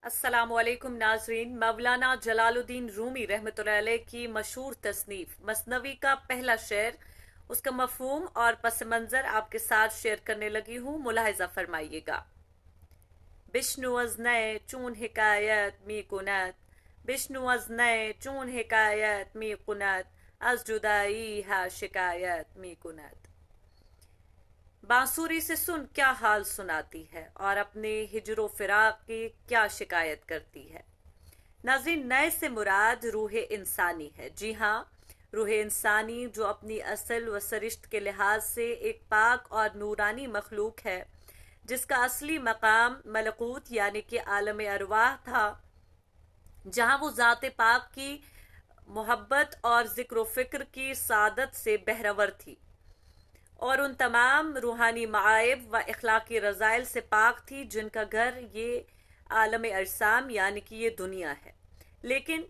अस्सलामुअलैकुम नाजरीन। मौलाना जलालुद्दीन रूमी रहमतुल्लाह अलैह की मशहूर तसनीफ मसनवी का पहला शेर, उसका मफहूम और पस मंज़र आपके साथ शेयर करने लगी हूँ, मुलाहिजा फरमाइएगा। बिश्नु अज़ नए चून हिकायत मी कुनत, बिश्नु अज़ नए चून हिकायत मी कुनत, अज़ जुदाई हा शिकायत मी कुनत। बांसुरी से सुन क्या हाल सुनाती है और अपने हिजरो फिराक की क्या शिकायत करती है। नाज़रीन, नए से मुराद रूह इंसानी है। जी हाँ, रूह इंसानी जो अपनी असल व सरिश्त के लिहाज से एक पाक और नूरानी मखलूक है, जिसका असली मकाम मलकूत यानी कि आलम अरवाह था, जहाँ वो ज़ात पाक की मोहब्बत और ज़िक्र फ़िक्र की सादत से बहरवर थी और उन तमाम रूहानी मायब व अखलाकी रज़ाइल से पाक थी जिनका घर ये आलम अरसाम यानी कि ये दुनिया है। लेकिन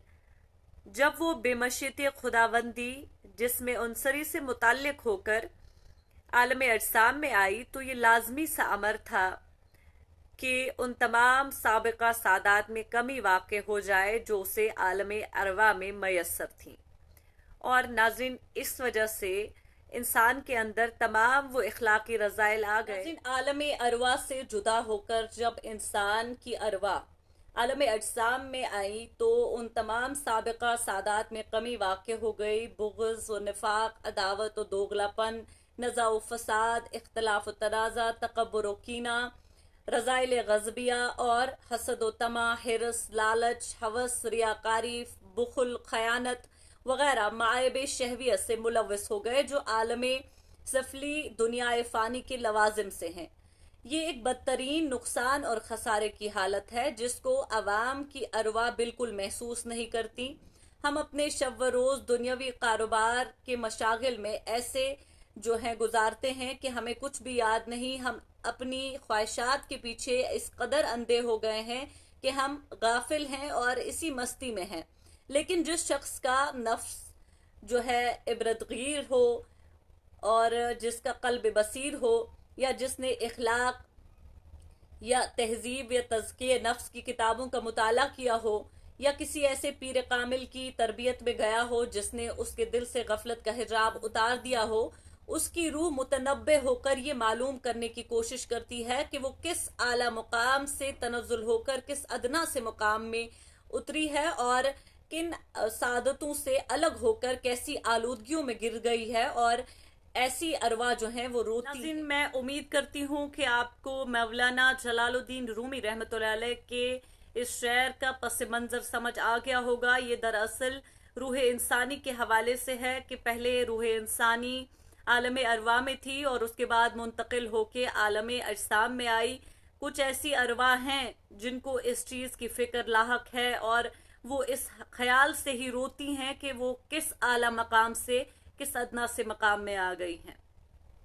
जब वो बेमशीत खुदाबंदी जिसमें उनसरी से मुताल्लिक होकर आलम अरसाम में आई, तो ये लाजमी सा अमर था कि उन तमाम साबिका सादात में कमी वाक़ हो जाए जो उसे आलम अरवा में मैसर थी। और नाज़रीन, इस वजह से इंसान के अंदर तमाम वो इखलाकी रज़ाइल आ गए। आलम अरवा से जुदा होकर जब इंसान की अरवा आलम अजसाम में आई तो उन तमाम साबिका सादात में कमी वाक़ हो गई। बुग़्ज़ व निफाक, अदावत व दोगलापन, नज़ा व फसाद, इख्तलाफ व तनाज़ा, तकब्बुर व कीना, रज़ाइल गज़बिया और हसद व तमा, हिरस, लालच, हवस, रियाकारी, बुखल, खयानत वगैरह मायब शहवियत से मुलव्वस हो गए जो आलम सफली दुनिया फ़ानी के लवाजिम से हैं। ये एक बदतरीन नुकसान और खसारे की हालत है जिसको अवाम की अरवा बिल्कुल महसूस नहीं करती। हम अपने शब रोज़ दुनियावी कारोबार के मशागिल में ऐसे जो हैं गुजारते हैं कि हमें कुछ भी याद नहीं। हम अपनी ख्वाहिशात के पीछे इस कदर अंधे हो गए हैं कि हम गाफिल हैं और इसी मस्ती में हैं। लेकिन जिस शख्स का नफ्स जो है इबरतगीर हो और जिसका कल्ब बसीर हो, या जिसने इखलाक या तहजीब या तज़किये नफ्स की किताबों का मुताला किया हो, या किसी ऐसे पीर कामिल की तरबियत में गया हो जिसने उसके दिल से गफलत का हिजाब उतार दिया हो, उसकी रूह मुतनब्बे होकर ये मालूम करने की कोशिश करती है कि वो किस आला मुकाम से तनज़्ज़ुल होकर किस अदना से मुकाम में उतरी है और किन सादतों से अलग होकर कैसी आलूदगियों में गिर गई है और ऐसी अरवा जो हैं वो रोती हैं। मैं उम्मीद करती हूँ कि आपको मौलाना जलालुद्दीन रूमी रहमतुल्लाह अलैह के इस शेर का पस मंज़र समझ आ गया होगा। ये दरअसल रूह इंसानी के हवाले से है कि पहले रूह इंसानी आलम अरवा में थी और उसके बाद मुंतकिल होके आलम अजसाम में आई। कुछ ऐसी अरवा हैं जिनको इस चीज़ की फ़िक्र लाहक है और वो इस ख्याल से ही रोती हैं कि वो किस आला मकाम से किस अदना से मकाम में आ गई हैं।